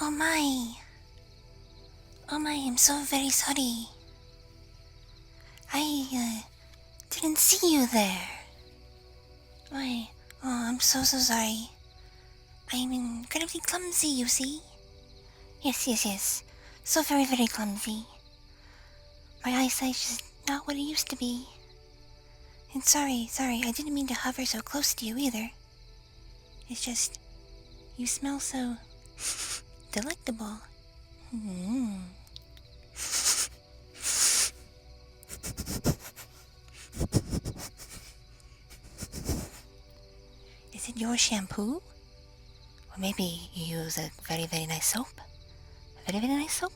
Oh my. Oh my, I'm so very sorry. I didn't see you there. Why? Oh, I'm so sorry. I'm incredibly clumsy, you see? Yes. So very clumsy. My eyesight's just not what it used to be. And sorry, I didn't mean to hover so close to you either. It's just, you smell so delectable. Mm. Is it your shampoo? Or maybe you use a very nice soap? A very nice soap?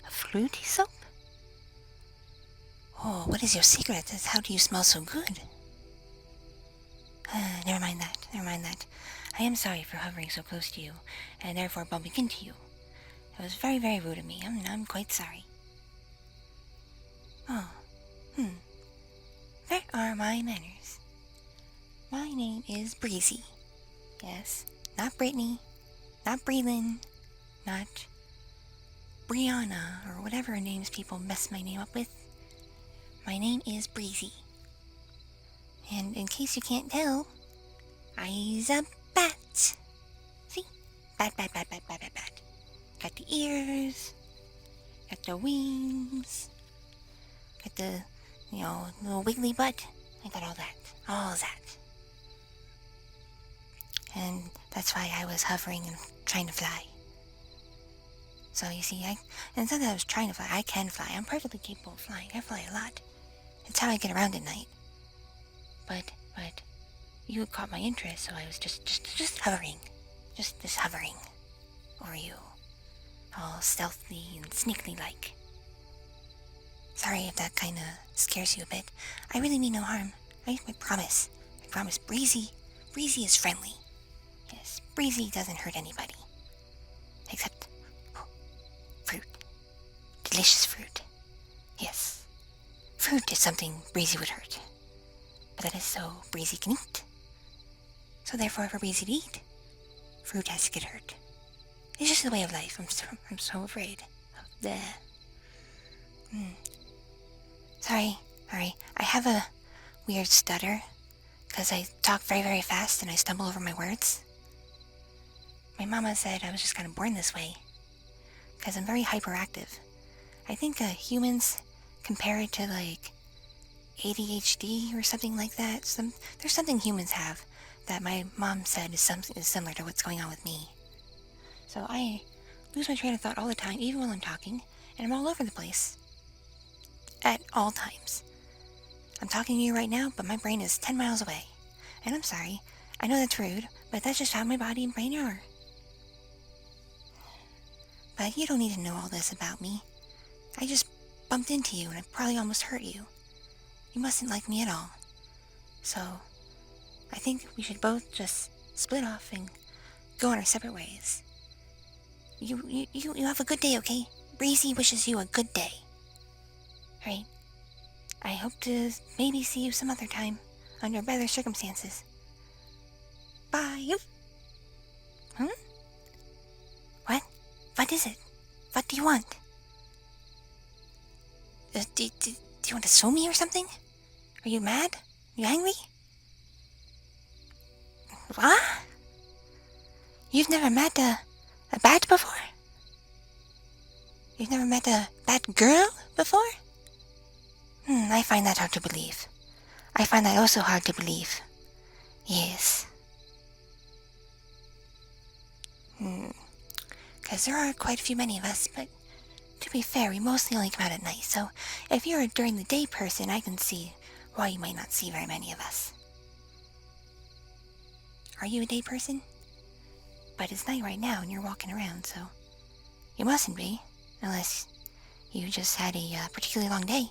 A fruity soap? Oh, what is your secret? How do you smell so good? Never mind that. I am sorry for hovering so close to you, and therefore bumping into you. It was very rude of me. I'm quite sorry. Oh, Where are my manners? My name is Breezy. Yes, not Brittany, not Breelyn, not Brianna, or whatever names people mess my name up with. My name is Breezy. And in case you can't tell, I's a bat. See? Bat. Got the ears, got the wings, got the, little wiggly butt. I got all that. And that's why I was hovering and trying to fly. So you see, it's not that I was trying to fly. I can fly. I'm perfectly capable of flying. I fly a lot. It's how I get around at night. But you caught my interest, so I was just hovering. Just hovering over you. All stealthy and sneakily like. Sorry if that kinda scares you a bit. I really mean no harm. I promise. Breezy is friendly. Yes, Breezy doesn't hurt anybody. Except fruit. Delicious fruit. Yes. Fruit is something Breezy would hurt. But that is so Breezy can eat. So therefore, for Breezy to eat, fruit has to get hurt. It's just the way of life. I'm so afraid of the. Sorry. I have a weird stutter because I talk very fast and I stumble over my words. My mama said I was just kind of born this way because I'm very hyperactive. I think humans compare it to like ADHD or something like that. There's something humans have that my mom said is similar to what's going on with me. So I lose my train of thought all the time, even while I'm talking, and I'm all over the place. At all times. I'm talking to you right now, but my brain is 10 miles away. And I'm sorry. I know that's rude, but that's just how my body and brain are. But you don't need to know all this about me. I just bumped into you and I probably almost hurt you. You mustn't like me at all. So, I think we should both just split off and go on our separate ways. You have a good day, okay? Breezy wishes you a good day. Right? I hope to maybe see you some other time, under better circumstances. Bye. What? What is it? What do you want? Do you want to sue me or something? Are you mad? Are you angry? What? You've never met a bat before? You've never met a bat girl before? I find that hard to believe. I find that also hard to believe. Yes. Because there are quite a few many of us, but to be fair, we mostly only come out at night, so if you're a during the day person, I can see why you might not see very many of us. Are you a day person? But it's night right now and you're walking around, so you mustn't be, unless you just had a particularly long day.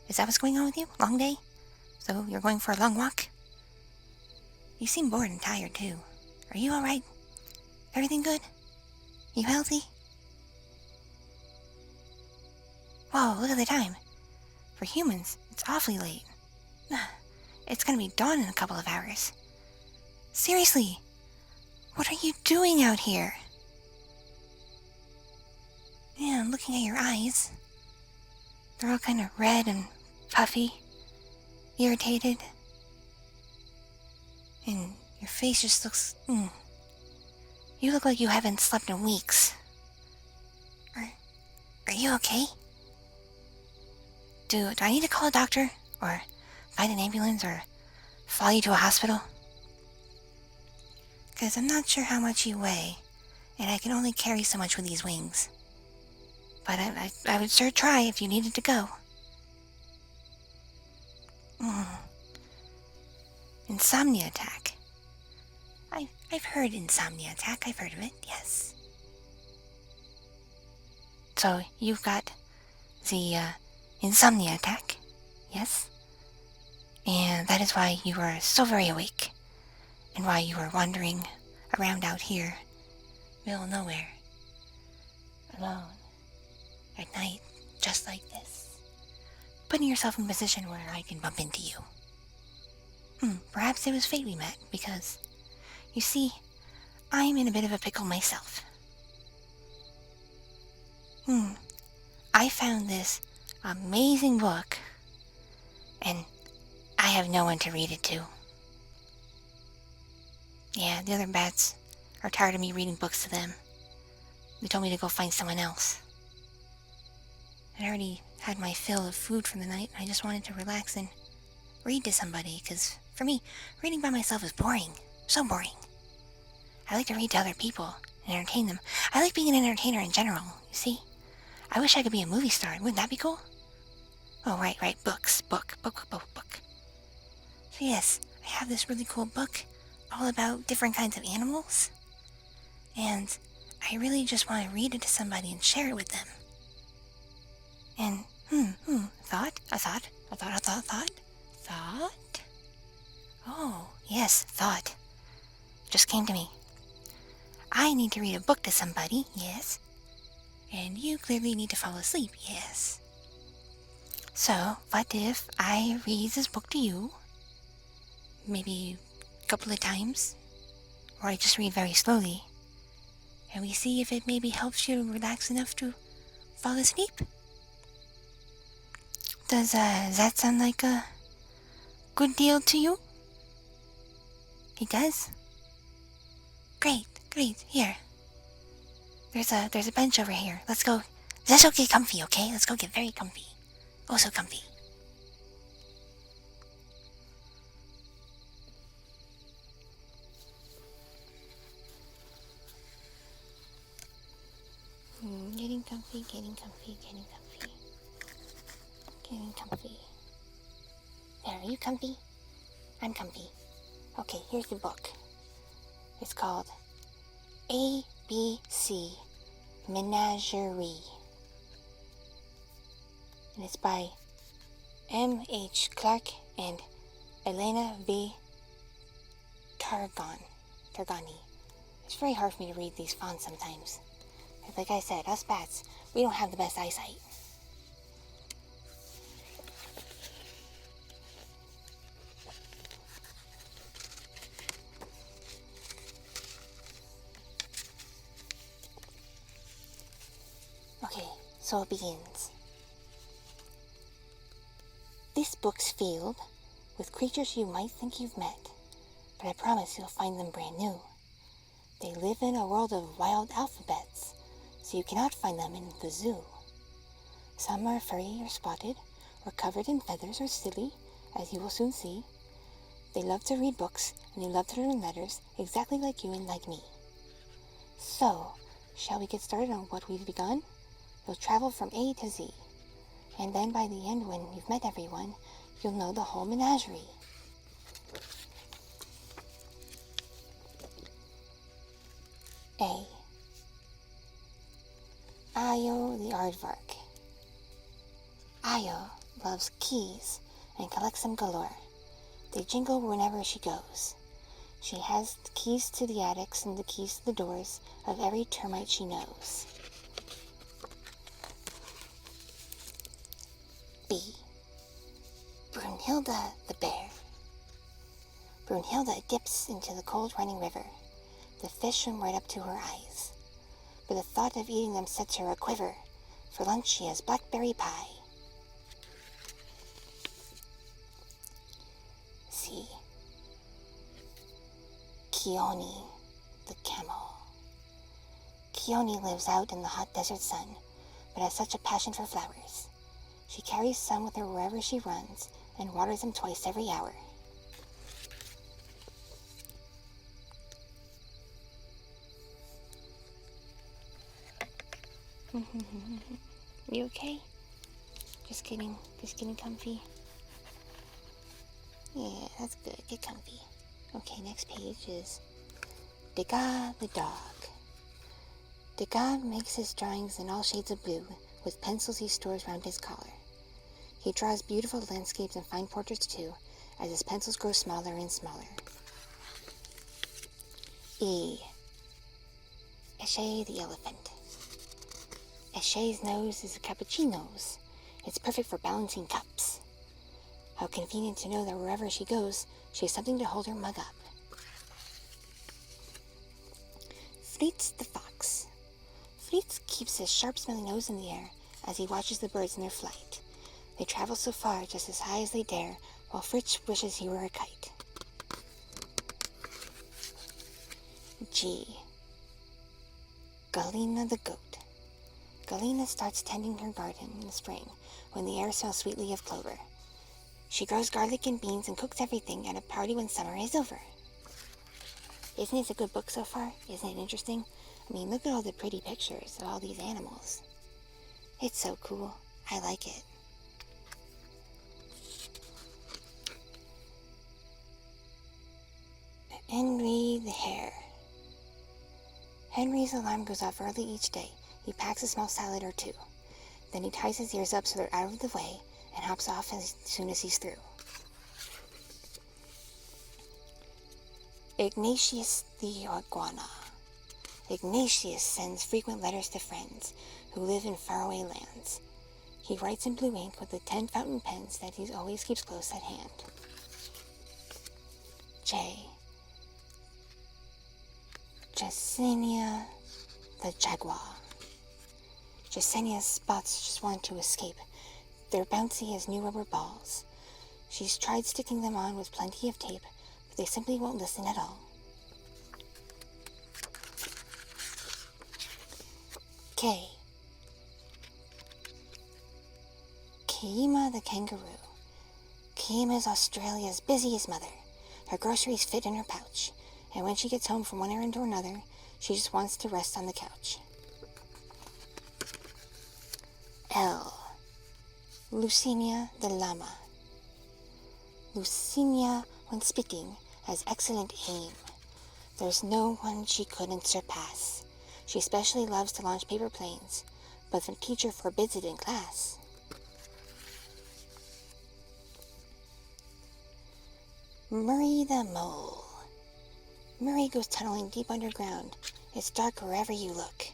Is that what's going on with you? Long day? So you're going for a long walk? You seem bored and tired too. Are you alright? Everything good? You healthy? Whoa, look at the time. For humans, it's awfully late. It's gonna be dawn in a couple of hours. Seriously, what are you doing out here? I'm looking at your eyes. They're all kind of red and puffy, irritated. And your face just looks... You look like you haven't slept in weeks. Are you okay? Do I need to call a doctor? Or find an ambulance? Or fly you to a hospital? Because I'm not sure how much you weigh, and I can only carry so much with these wings. But I would sure try if you needed to go. Insomnia attack. I've heard insomnia attack. I've heard of it, yes. So you've got the insomnia attack, yes? And that is why you are so very awake, and why you are wandering around out here, middle of nowhere, alone, at night, just like this, putting yourself in a position where I can bump into you. Perhaps it was fate we met, because, you see, I'm in a bit of a pickle myself. I found this amazing book, and I have no one to read it to. Yeah, the other bats are tired of me reading books to them. They told me to go find someone else. I already had my fill of food for the night, and I just wanted to relax and read to somebody, because for me, reading by myself is boring. So boring. I like to read to other people and entertain them. I like being an entertainer in general, you see. I wish I could be a movie star. Wouldn't that be cool? Oh, right. Books. Book. So yes, I have this really cool book all about different kinds of animals. And I really just want to read it to somebody and share it with them. And, thought? Oh, yes, thought. Just came to me. I need to read a book to somebody, yes. And you clearly need to fall asleep, yes. So, what if I read this book to you? Maybe a couple of times? Or I just read very slowly. And we see if it maybe helps you relax enough to fall asleep? Does that sound like a good deal to you? It does? Great. Here. There's a bench over here. Let's go get comfy, okay? Let's go get very comfy. Oh, so comfy. Getting comfy. There, are you comfy? I'm comfy. Okay, here's the book. It's called ABC Menagerie. And it's by M.H. Clark and Elena V. Targani. It's very hard for me to read these fonts sometimes. Like I said, us bats, we don't have the best eyesight. Okay, so it begins. This book's filled with creatures you might think you've met, but I promise you'll find them brand new. They live in a world of wild alphabets, so you cannot find them in the zoo. Some are furry or spotted, or covered in feathers or silly, as you will soon see. They love to read books, and they love to learn letters, exactly like you and like me. So, shall we get started on what we've begun? You'll travel from A to Z, and then by the end, when you've met everyone, you'll know the whole menagerie. A. Ayo the aardvark. Ayo loves keys and collects them galore. They jingle whenever she goes. She has the keys to the attics and the keys to the doors of every termite she knows. B. Brunhilde the bear. Brunhilde dips into the cold running river. The fish swim right up to her eyes. But the thought of eating them sets her a quiver. For lunch she has blackberry pie. C. Kioni, the camel. Kioni lives out in the hot desert sun, but has such a passion for flowers. She carries some with her wherever she runs and waters them twice every hour. You okay? Just getting comfy? Yeah, that's good. Get comfy. Okay, next page is Degas the dog. Degas makes his drawings in all shades of blue with pencils he stores round his collar. He draws beautiful landscapes and fine portraits too, as his pencils grow smaller and smaller. E. Eshe the elephant. Eshe's nose is a cappuccino's. It's perfect for balancing cups. How convenient to know that wherever she goes, she has something to hold her mug up. Fritz the fox. Fritz keeps his sharp-smelling nose in the air as he watches the birds in their flight. They travel so far, just as high as they dare, while Fritz wishes he were a kite. G. Galina the goat. Galina starts tending her garden in the spring, when the air smells sweetly of clover. She grows garlic and beans and cooks everything at a party when summer is over. Isn't it a good book so far? Isn't it interesting? I mean, look at all the pretty pictures of all these animals. It's so cool. I like it. Henry the hare. Henry's alarm goes off early each day. He packs a small salad or two. Then he ties his ears up so they're out of the way and hops off as soon as he's through. Ignatius the Iguana. Ignatius sends frequent letters to friends who live in faraway lands. He writes in blue ink with the 10 fountain pens that he always keeps close at hand. J. Jasenia the jaguar. Jasenia's spots just want to escape. They're bouncy as new rubber balls. She's tried sticking them on with plenty of tape, but they simply won't listen at all. K. Keima the kangaroo. Keima is Australia's busiest mother. Her groceries fit in her pouch, and when she gets home from one errand or another, she just wants to rest on the couch. L. Lucinia the llama. Lucinia, when speaking, has excellent aim. There's no one she couldn't surpass. She especially loves to launch paper planes, but the teacher forbids it in class. Murray the mole. Murray goes tunneling deep underground. It's dark wherever you look.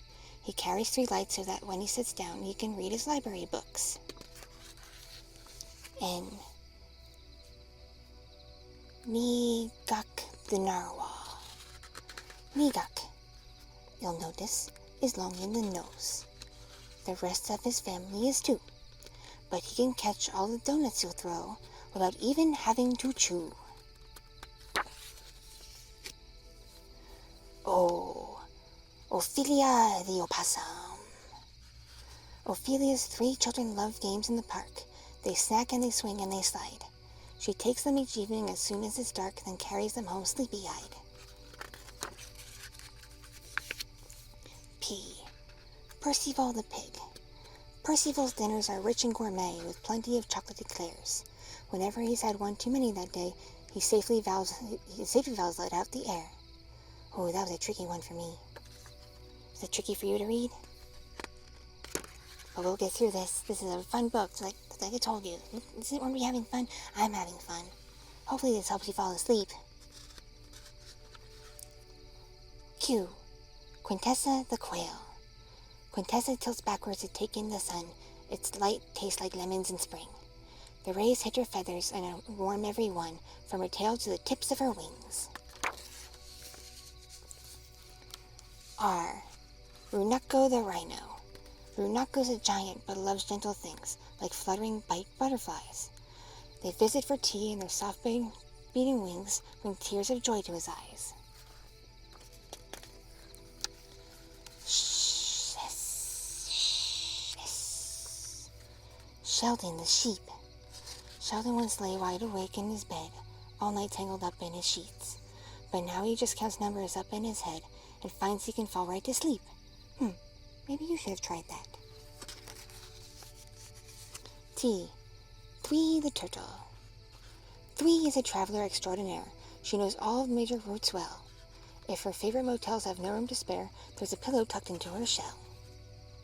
He carries 3 lights so that when he sits down, he can read his library books. N. Nigak the narwhal. Nigak, you'll notice, is long in the nose. The rest of his family is too, but he can catch all the donuts you'll throw without even having to chew. Oh, Ophelia the opossum. Ophelia's 3 children love games in the park. They snack and they swing and they slide. She takes them each evening as soon as it's dark, then carries them home sleepy-eyed. P. Percival the pig. Percival's dinners are rich and gourmet with plenty of chocolate eclairs. Whenever he's had one too many that day, he safely valves let out the air. Oh, that was a tricky one for me. Is it tricky for you to read? But we'll get through this. This is a fun book, like I told you. When we're having fun, I'm having fun. Hopefully this helps you fall asleep. Q. Quintessa the quail. Quintessa tilts backwards to take in the sun. Its light tastes like lemons in spring. The rays hit her feathers and warm every one, from her tail to the tips of her wings. R. Runako the rhino. Runako's a giant, but loves gentle things, like fluttering bite butterflies. They visit for tea, and their soft beating wings bring tears of joy to his eyes. Shh, hiss. Sheldon the sheep. Sheldon once lay wide awake in his bed, all night tangled up in his sheets. But now he just counts numbers up in his head and finds he can fall right to sleep. Maybe you should have tried that. T. Three the turtle. Three is a traveler extraordinaire. She knows all of the major routes well. If her favorite motels have no room to spare, there's a pillow tucked into her shell.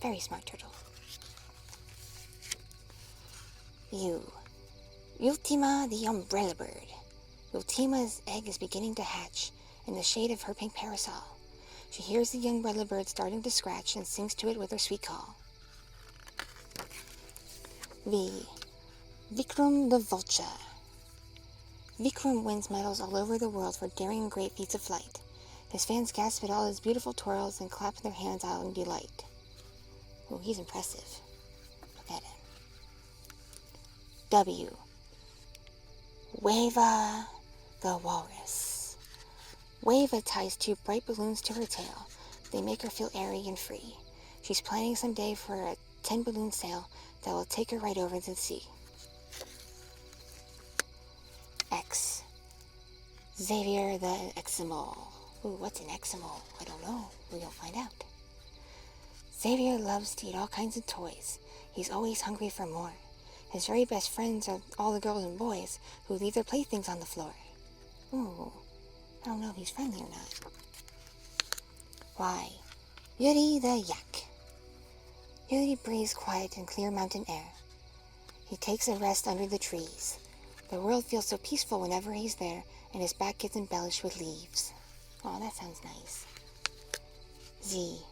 Very smart turtle. U. Ultima the umbrella bird. Ultima's egg is beginning to hatch in the shade of her pink parasol. She hears the young umbrella bird starting to scratch and sings to it with her sweet call. V. Vikram the vulture. Vikram wins medals all over the world for daring and great feats of flight. His fans gasp at all his beautiful twirls and clap their hands out in delight. Oh, he's impressive. Look at him. W. Wava the walrus. Wava ties two bright balloons to her tail. They make her feel airy and free. She's planning someday for a 10-balloon sail that will take her right over the sea. X. Xavier the Eximol. Ooh, what's an Eximol? I don't know. We'll find out. Xavier loves to eat all kinds of toys. He's always hungry for more. His very best friends are all the girls and boys who leave their playthings on the floor. Ooh, I don't know if he's friendly or not. Y. Yuri the yak. Yuri breathes quiet and clear mountain air. He takes a rest under the trees. The world feels so peaceful whenever he's there, and his back gets embellished with leaves. Oh, that sounds nice. Z.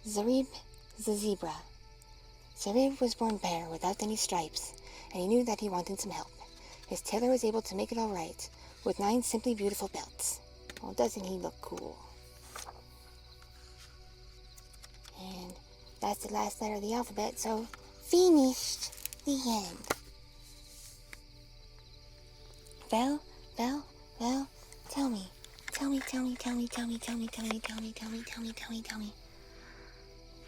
Zarib the zebra. Zarib was born bare without any stripes, and he knew that he wanted some help. His tailor was able to make it all right, with 9 simply beautiful belts. Oh, doesn't he look cool? And that's the last letter of the alphabet, so finished. The end. Well, tell me.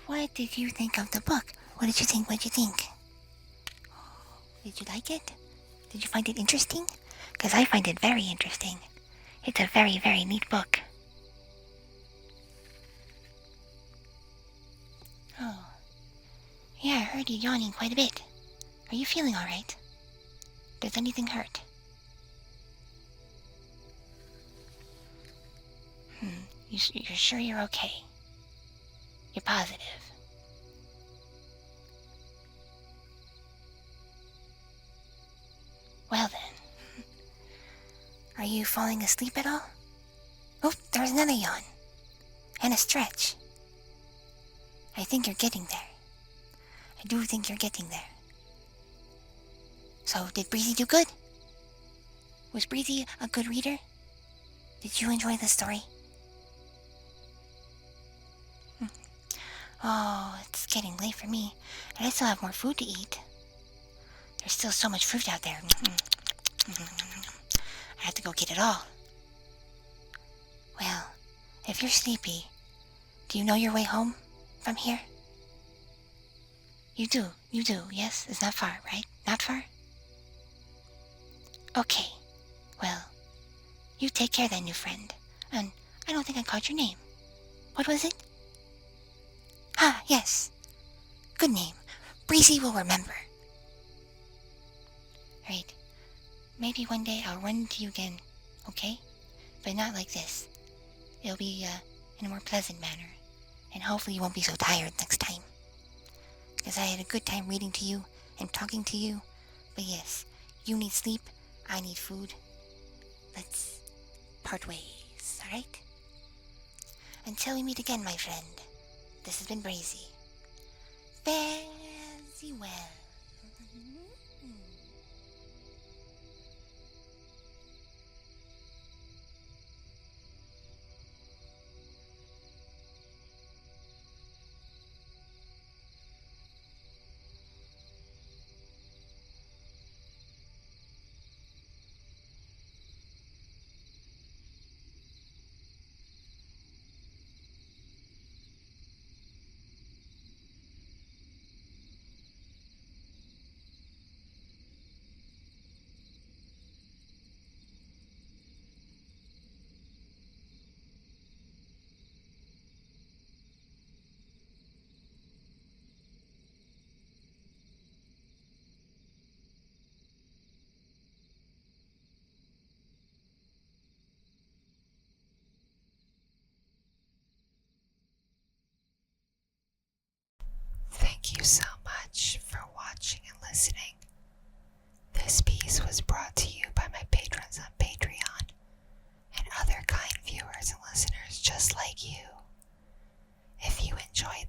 What did you think of the book? What did you think? Did you like it? Did you find it interesting? Because I find it very interesting. It's a very, very neat book. Oh. Yeah, I heard you yawning quite a bit. Are you feeling alright? Does anything hurt? You're sure you're okay? You're positive? Well then. Are you falling asleep at all? Oh, there's another yawn. And a stretch. I think you're getting there. I do think you're getting there. So, did Breezy do good? Was Breezy a good reader? Did you enjoy the story? Oh, it's getting late for me, and I still have more food to eat. There's still so much fruit out there. I have to go get it all. Well, if you're sleepy, do you know your way home from here? You do, yes? It's not far, right? Not far? Okay, well, you take care then, new friend. And I don't think I caught your name. What was it? Ah, yes. Good name. Breezy will remember. Right. Maybe one day I'll run into you again, okay? But not like this. It'll be, in a more pleasant manner. And hopefully you won't be so tired next time. Because I had a good time reading to you and talking to you. But yes, you need sleep, I need food. Let's part ways, alright? Until we meet again, my friend. This has been Breezy. Fare thee well. so much for watching and listening. This piece was brought to you by my patrons on Patreon and other kind viewers and listeners just like you. If you enjoyed